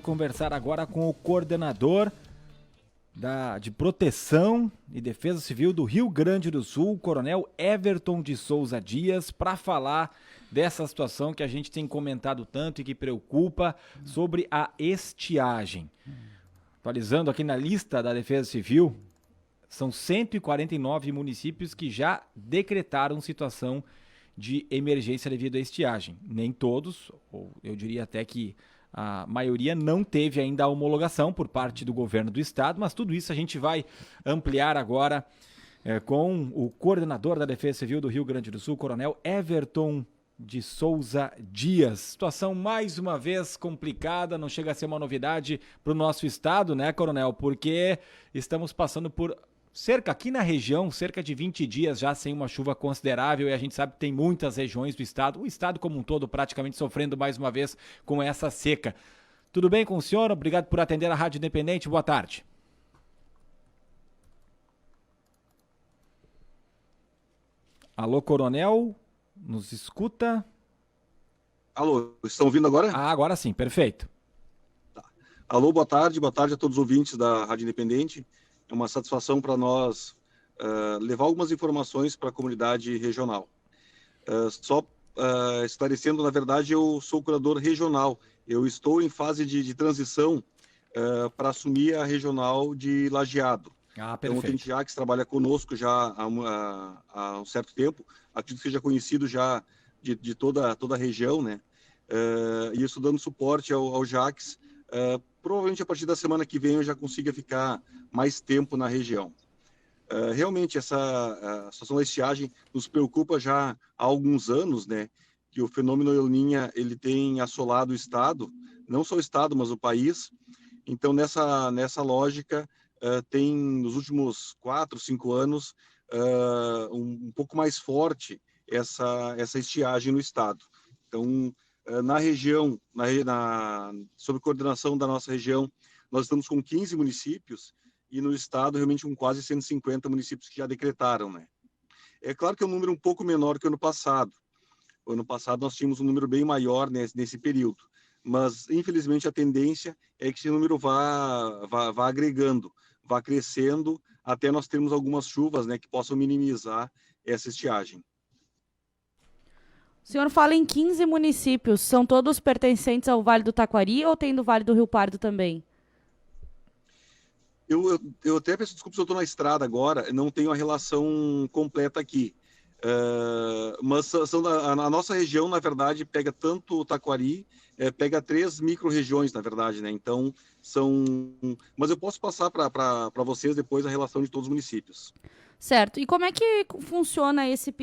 Conversar agora com o coordenador de Proteção e Defesa Civil do Rio Grande do Sul, Coronel Everton de Souza Dias, para falar dessa situação que a gente tem comentado tanto e que preocupa sobre a estiagem. Atualizando aqui na lista da Defesa Civil, são 149 municípios que já decretaram situação de emergência devido à estiagem. Nem todos, ou eu diria até que a maioria não teve ainda a homologação por parte do governo do estado, mas tudo isso a gente vai ampliar agora com o coordenador da Defesa Civil do Rio Grande do Sul, Coronel Everton de Souza Dias. Situação mais uma vez complicada, não chega a ser uma novidade para o nosso estado, né, Coronel? Porque estamos passando por aqui na região, cerca de 20 dias já sem uma chuva considerável, e a gente sabe que tem muitas regiões do estado, o estado como um todo praticamente sofrendo mais uma vez com essa seca. Tudo bem com o senhor? Obrigado por atender a Rádio Independente. Boa tarde. Alô, Coronel? Nos escuta? Alô, estão ouvindo agora? Agora sim, perfeito. Tá. Alô, boa tarde a todos os ouvintes da Rádio Independente. É uma satisfação para nós levar algumas informações para a comunidade regional. Esclarecendo, na verdade, eu sou curador regional. Eu estou em fase de transição para assumir a regional de Lajeado. Perfeito. Então, o Tenente Jacques trabalha conosco já há um certo tempo. Acredito que seja conhecido já de toda a região, né? E isso dando suporte ao Jacques. Provavelmente a partir da semana que vem eu já consiga ficar mais tempo na região. Realmente a situação da estiagem nos preocupa já há alguns anos, né? Que o fenômeno El Niño ele tem assolado o estado, não só o estado, mas o país. Então nessa lógica tem nos últimos 4, 5 anos um pouco mais forte essa estiagem no estado. Então na região, sob coordenação da nossa região, nós estamos com 15 municípios e no estado realmente com quase 150 municípios que já decretaram, né? É claro que é um número um pouco menor que o ano passado. O ano passado nós tínhamos um número bem maior nesse período, mas infelizmente a tendência é que esse número vá agregando, vá crescendo até nós termos algumas chuvas, né, que possam minimizar essa estiagem. O senhor fala em 15 municípios, são todos pertencentes ao Vale do Taquari ou tem do Vale do Rio Pardo também? Eu até peço desculpa se eu estou na estrada agora, não tenho a relação completa aqui. Mas a nossa região, na verdade, pega tanto o Taquari, pega 3 micro-regiões, na verdade, né? Então, mas eu posso passar para vocês depois a relação de todos os municípios. Certo. E como é que funciona esse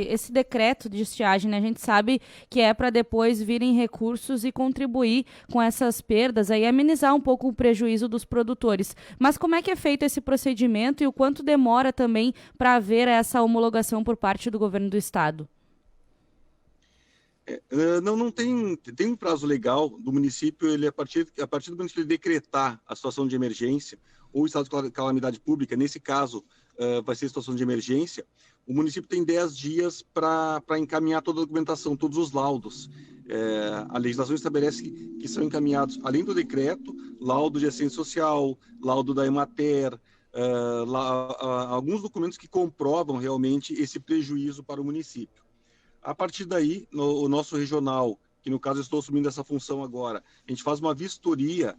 esse decreto de estiagem, né? A gente sabe que é para depois virem recursos e contribuir com essas perdas, aí amenizar um pouco o prejuízo dos produtores. Mas como é que é feito esse procedimento e o quanto demora também para haver essa homologação por parte do governo do estado? Não tem um prazo legal do município, a partir do município decretar a situação de emergência ou estado de calamidade pública, nesse caso vai ser situação de emergência, o município tem 10 dias para encaminhar toda a documentação, todos os laudos. A legislação estabelece que são encaminhados, além do decreto, laudo de assistência social, laudo da Emater, alguns documentos que comprovam realmente esse prejuízo para o município. A partir daí, o nosso regional, que no caso eu estou assumindo essa função agora, a gente faz uma vistoria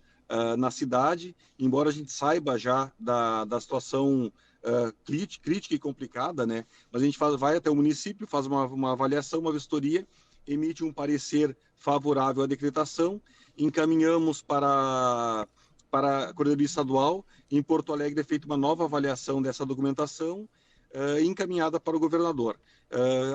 na cidade, embora a gente saiba já da situação crítica e complicada, né? Mas a gente vai até o município, faz uma avaliação, uma vistoria, emite um parecer favorável à decretação, encaminhamos para a Coordenadoria Estadual. Em Porto Alegre é feita uma nova avaliação dessa documentação, encaminhada para o governador.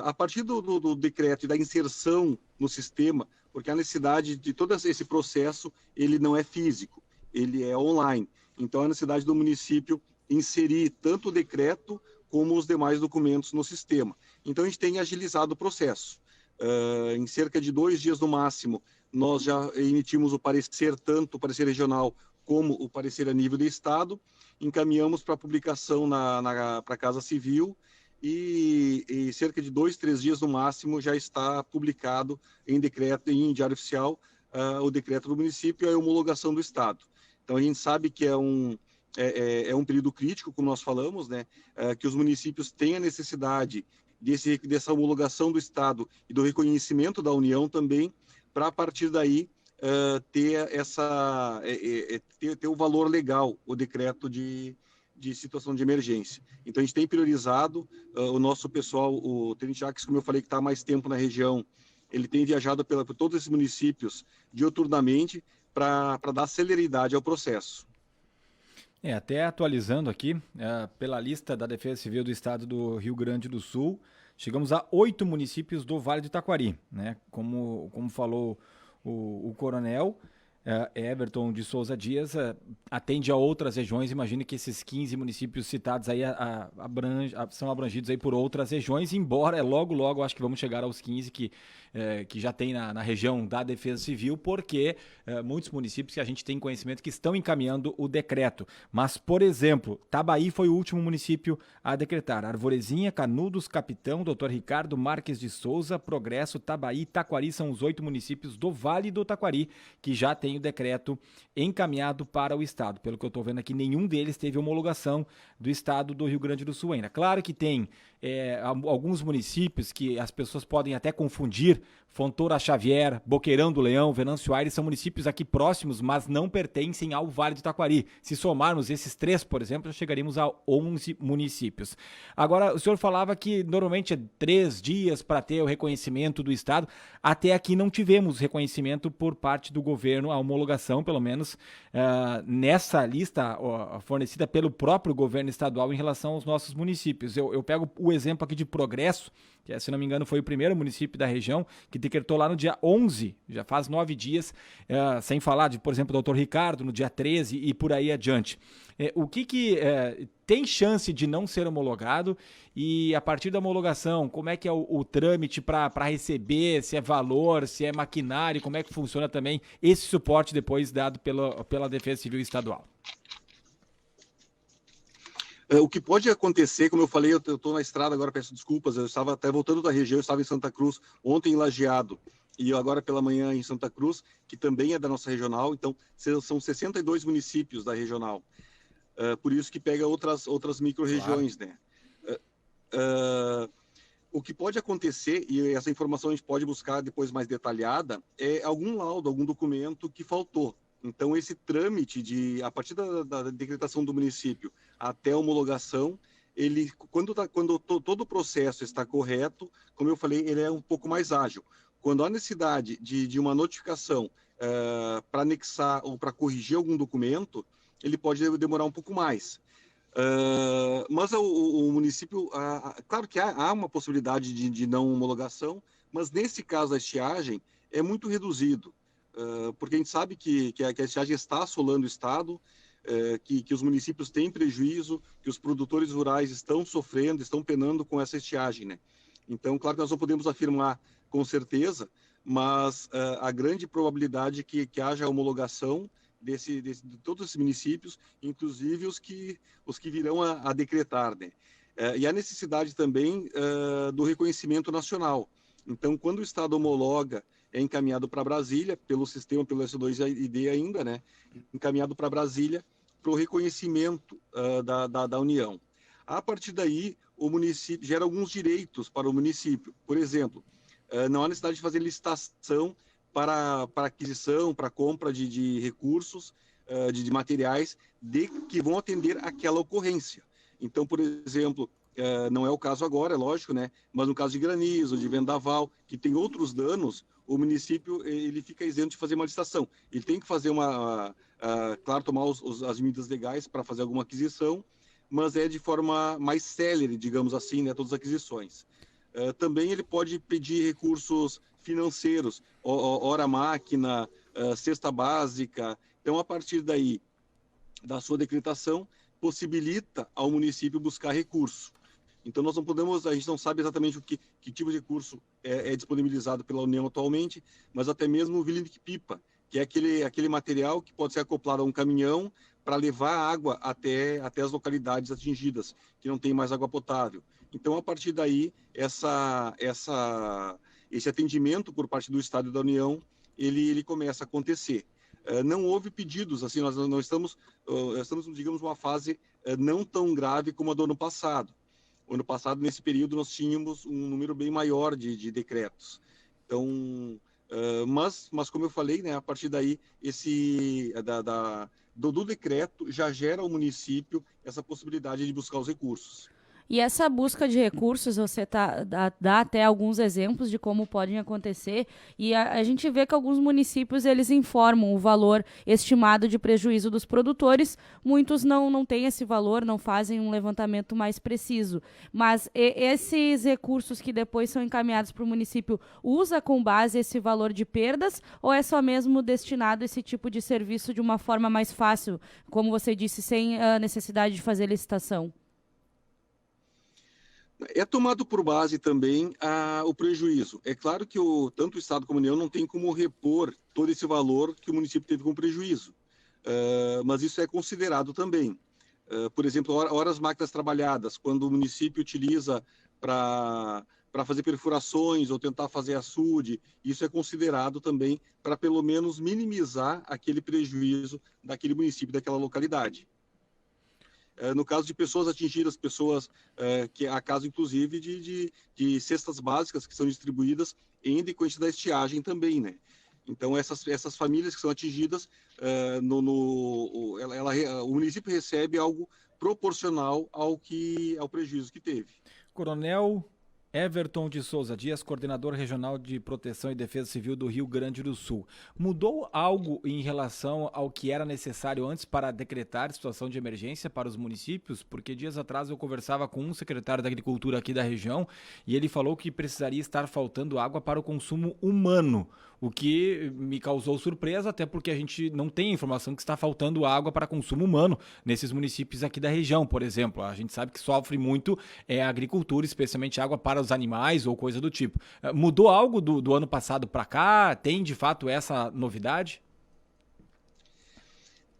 A partir do decreto e da inserção no sistema, porque a necessidade de todo esse processo, ele não é físico, ele é online. Então, a necessidade do município inserir tanto o decreto como os demais documentos no sistema. Então, a gente tem agilizado o processo. Em cerca de 2 dias no máximo, nós já emitimos o parecer, tanto o parecer regional como o parecer a nível do Estado, encaminhamos para publicação para a Casa Civil e cerca de 2, 3 dias no máximo já está publicado em decreto, em diário oficial, o decreto do município e a homologação do Estado. Então, a gente sabe que é um período crítico, como nós falamos, né, que os municípios têm a necessidade dessa homologação do Estado e do reconhecimento da União também, para, a partir daí, ter o valor legal, o decreto de situação de emergência. Então, a gente tem priorizado o nosso pessoal, o Tenente Jacques, como eu falei, que está há mais tempo na região, ele tem viajado por todos esses municípios diuturnamente para dar celeridade ao processo. Até atualizando aqui, pela lista da Defesa Civil do Estado do Rio Grande do Sul, chegamos a 8 municípios do Vale do Taquari, né? Como falou o coronel, Everton de Souza Dias, atende a outras regiões. Imagino que esses 15 municípios citados aí são abrangidos aí por outras regiões, embora logo acho que vamos chegar aos 15 que já tem na região da Defesa Civil, porque muitos municípios que a gente tem conhecimento que estão encaminhando o decreto. Mas, por exemplo, Tabaí foi o último município a decretar. Arvorezinha, Canudos, Capitão, Dr. Ricardo Marques de Souza, Progresso, Tabaí e Taquari são os 8 municípios do Vale do Taquari que já tem o decreto encaminhado para o Estado. Pelo que eu estou vendo aqui, nenhum deles teve homologação do Estado do Rio Grande do Sul ainda. Claro que tem alguns municípios que as pessoas podem até confundir. Fontoura Xavier, Boqueirão do Leão, Venâncio Aires são municípios aqui próximos, mas não pertencem ao Vale do Taquari. Se somarmos esses 3, por exemplo, já chegaríamos a 11 municípios. Agora, o senhor falava que normalmente é 3 dias para ter o reconhecimento do Estado. Até aqui não tivemos reconhecimento por parte do governo, a homologação, pelo menos, nessa lista fornecida pelo próprio governo estadual em relação aos nossos municípios. Eu pego o exemplo aqui de Progresso, que, se não me engano, foi o primeiro município da região que decretou lá no dia 11, já faz 9 dias, sem falar de, por exemplo, o Dr. Ricardo, no dia 13 e por aí adiante. O que tem chance de não ser homologado e, a partir da homologação, como é que é o trâmite para receber, se é valor, se é maquinário, como é que funciona também esse suporte depois dado pela Defesa Civil Estadual? O que pode acontecer, como eu falei, eu estou na estrada agora, peço desculpas, eu estava até voltando da região, eu estava em Santa Cruz, ontem em Lajeado, e agora pela manhã em Santa Cruz, que também é da nossa regional, então são 62 municípios da regional, por isso que pega outras micro-regiões, claro, né? O que pode acontecer, e essa informação a gente pode buscar depois mais detalhada, é algum laudo, algum documento que faltou. Então, esse trâmite a partir da decretação do município até a homologação, quando todo o processo está correto, como eu falei, ele é um pouco mais ágil. Quando há necessidade de uma notificação para anexar ou para corrigir algum documento, ele pode demorar um pouco mais. Mas o município, claro que há uma possibilidade de não homologação, mas nesse caso a estiagem é muito reduzido. Porque a gente sabe que a estiagem está assolando o Estado, que os municípios têm prejuízo, que os produtores rurais estão sofrendo, estão penando com essa estiagem, né? Então, claro que nós não podemos afirmar com certeza, mas a grande probabilidade que haja homologação de todos esses municípios, inclusive os que virão a decretar, né? E a necessidade também do reconhecimento nacional. Então, quando o Estado homologa, é encaminhado para Brasília, pelo sistema, pelo S2ID ainda, né? Encaminhado para Brasília, para o reconhecimento da União. A partir daí, o município gera alguns direitos para o município. Por exemplo, não há necessidade de fazer licitação para aquisição, para compra de recursos, de materiais que vão atender aquela ocorrência. Então, por exemplo, não é o caso agora, é lógico, né? Mas no caso de granizo, de vendaval, que tem outros danos, o município ele fica isento de fazer uma licitação. Ele tem que fazer claro, tomar as medidas legais para fazer alguma aquisição, mas é de forma mais célere, digamos assim, né? Todas as aquisições. Também ele pode pedir recursos financeiros, hora-máquina, cesta básica. Então, a partir daí, da sua decretação, possibilita ao município buscar recurso. Então, a gente não sabe exatamente que tipo de recurso é disponibilizado pela União atualmente, mas até mesmo o Vilinic-Pipa, que é aquele material que pode ser acoplado a um caminhão para levar água até as localidades atingidas, que não tem mais água potável. Então, a partir daí, esse atendimento por parte do Estado e da União ele começa a acontecer. Não houve pedidos, assim, nós não estamos, digamos, numa fase não tão grave como a do ano passado. O ano passado, nesse período, nós tínhamos um número bem maior de decretos. Então, mas como eu falei, né, a partir daí, do decreto já gera ao município essa possibilidade de buscar os recursos. E essa busca de recursos, você dá até alguns exemplos de como podem acontecer, e a gente vê que alguns municípios eles informam o valor estimado de prejuízo dos produtores, muitos não têm esse valor, não fazem um levantamento mais preciso. Mas esses recursos que depois são encaminhados para o município, usa com base esse valor de perdas, ou é só mesmo destinado a esse tipo de serviço de uma forma mais fácil, como você disse, sem a necessidade de fazer licitação? É tomado por base também o prejuízo. É claro que tanto o Estado como a União não tem como repor todo esse valor que o município teve com prejuízo, mas isso é considerado também. Por exemplo, horas máquinas trabalhadas, quando o município utiliza para fazer perfurações ou tentar fazer açude, isso é considerado também para pelo menos minimizar aquele prejuízo daquele município, daquela localidade. No caso de pessoas atingidas, que há caso, inclusive, de cestas básicas que são distribuídas em decorrência da estiagem também, né? Então, essas famílias que são atingidas, o município recebe algo proporcional ao prejuízo que teve. Coronel Everton de Souza Dias, coordenador regional de Proteção e Defesa Civil do Rio Grande do Sul. Mudou algo em relação ao que era necessário antes para decretar situação de emergência para os municípios? Porque dias atrás eu conversava com um secretário da Agricultura aqui da região e ele falou que precisaria estar faltando água para o consumo humano, o que me causou surpresa, até porque a gente não tem informação que está faltando água para consumo humano nesses municípios aqui da região, por exemplo. A gente sabe que sofre muito a agricultura, especialmente água para os animais ou coisa do tipo. Mudou algo do ano passado para cá? Tem, de fato, essa novidade?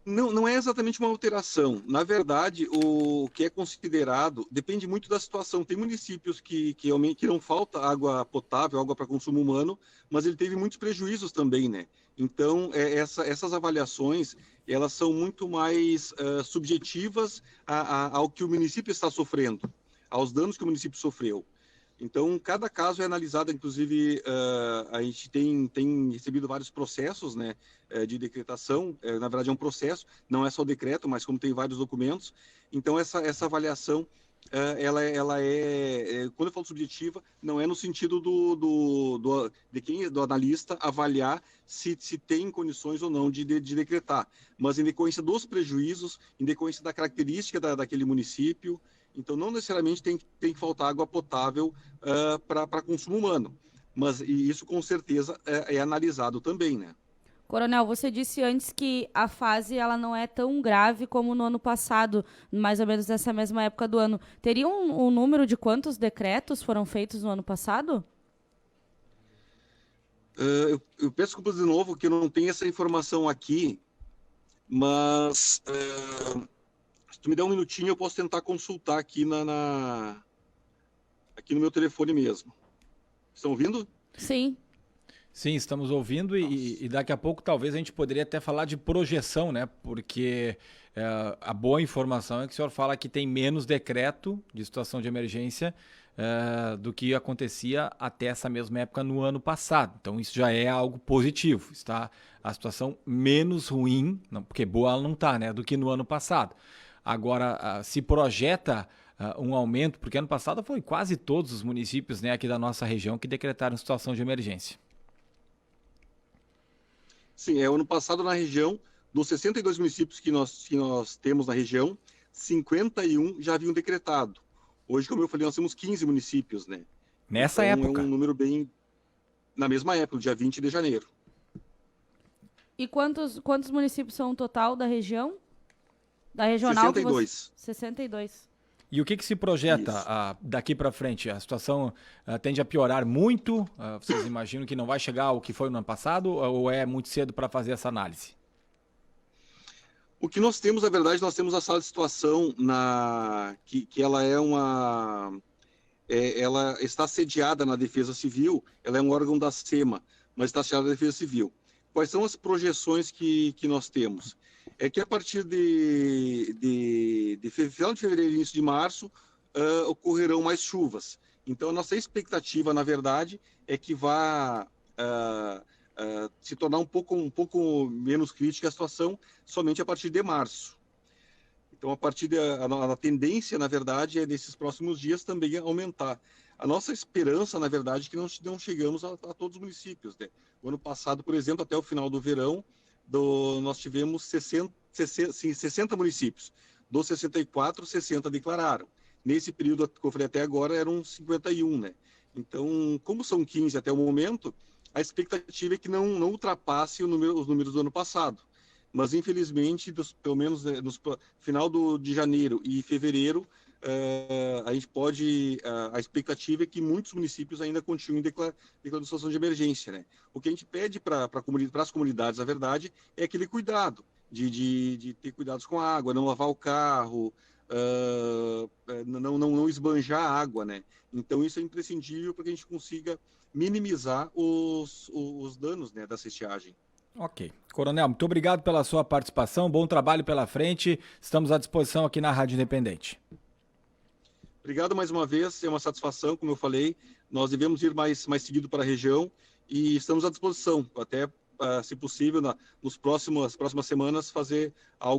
Não é exatamente uma alteração. Na verdade, o que é considerado depende muito da situação. Tem municípios que não falta água potável, água para consumo humano, mas ele teve muitos prejuízos também, né? Então, essas avaliações, elas são muito mais subjetivas ao que o município está sofrendo, aos danos que o município sofreu. Então, cada caso é analisado, inclusive, a gente tem recebido vários processos, né, de decretação, na verdade é um processo, não é só o decreto, mas como tem vários documentos, então essa avaliação, ela quando eu falo subjetiva, não é no sentido do analista avaliar se tem condições ou não de decretar, mas em decorrência dos prejuízos, em decorrência da característica daquele município. Então, não necessariamente tem que faltar água potável para consumo humano, mas isso com certeza é analisado também, né? Coronel, você disse antes que a fase ela não é tão grave como no ano passado, mais ou menos nessa mesma época do ano. Teria um número de quantos decretos foram feitos no ano passado? Eu peço desculpas de novo que eu não tenho essa informação aqui, mas... se tu me der um minutinho, eu posso tentar consultar aqui aqui no meu telefone mesmo. Estão ouvindo? Sim. Sim, estamos ouvindo e daqui a pouco talvez a gente poderia até falar de projeção, né? Porque a boa informação é que o senhor fala que tem menos decreto de situação de emergência do que acontecia até essa mesma época no ano passado. Então isso já é algo positivo, está a situação menos ruim, não, porque boa ela não está, né? Do que no ano passado. Agora, se projeta um aumento, porque ano passado foi quase todos os municípios, né, aqui da nossa região que decretaram situação de emergência. Sim, ano passado na região, dos 62 municípios que nós temos na região, 51 já haviam decretado. Hoje, como eu falei, nós temos 15 municípios, né? Nessa época? É um número bem... na mesma época, dia 20 de janeiro. E quantos municípios são o total da região? Da regional? 62. 62. E o que se projeta daqui para frente? A situação tende a piorar muito? Vocês imaginam que não vai chegar ao que foi no ano passado ou é muito cedo para fazer essa análise? O que nós temos, na verdade, nós temos a sala de situação que ela ela está sediada na Defesa Civil, ela é um órgão da SEMA, mas está sediada na Defesa Civil. quais são as projeções que nós temos? É que a partir de final de fevereiro e início de março ocorrerão mais chuvas. Então, a nossa expectativa, na verdade, é que vá se tornar um pouco menos crítica a situação somente a partir de março. Então, a tendência, na verdade, é nesses próximos dias também aumentar. A nossa esperança, na verdade, é que não chegamos a todos os municípios, né? O ano passado, por exemplo, até o final do verão, nós tivemos 60 municípios. Dos 64, 60 declararam. Nesse período, que eu falei até agora, eram 51, né? Então, como são 15 até o momento, a expectativa é que não ultrapasse os números do ano passado. Mas, infelizmente, pelo menos no final de janeiro e fevereiro, a gente a expectativa é que muitos municípios ainda continuem declarando situação de emergência, né? O que a gente pede para as comunidades, na verdade, é aquele cuidado de ter cuidados com a água, não lavar o carro, não esbanjar a água, né? Então, isso é imprescindível para que a gente consiga minimizar os danos, né, da estiagem. Ok. Coronel, muito obrigado pela sua participação, bom trabalho pela frente, estamos à disposição aqui na Rádio Independente. Obrigado mais uma vez, é uma satisfação, como eu falei, nós devemos ir mais seguido para a região e estamos à disposição, até, se possível, nas próximas semanas, fazer algo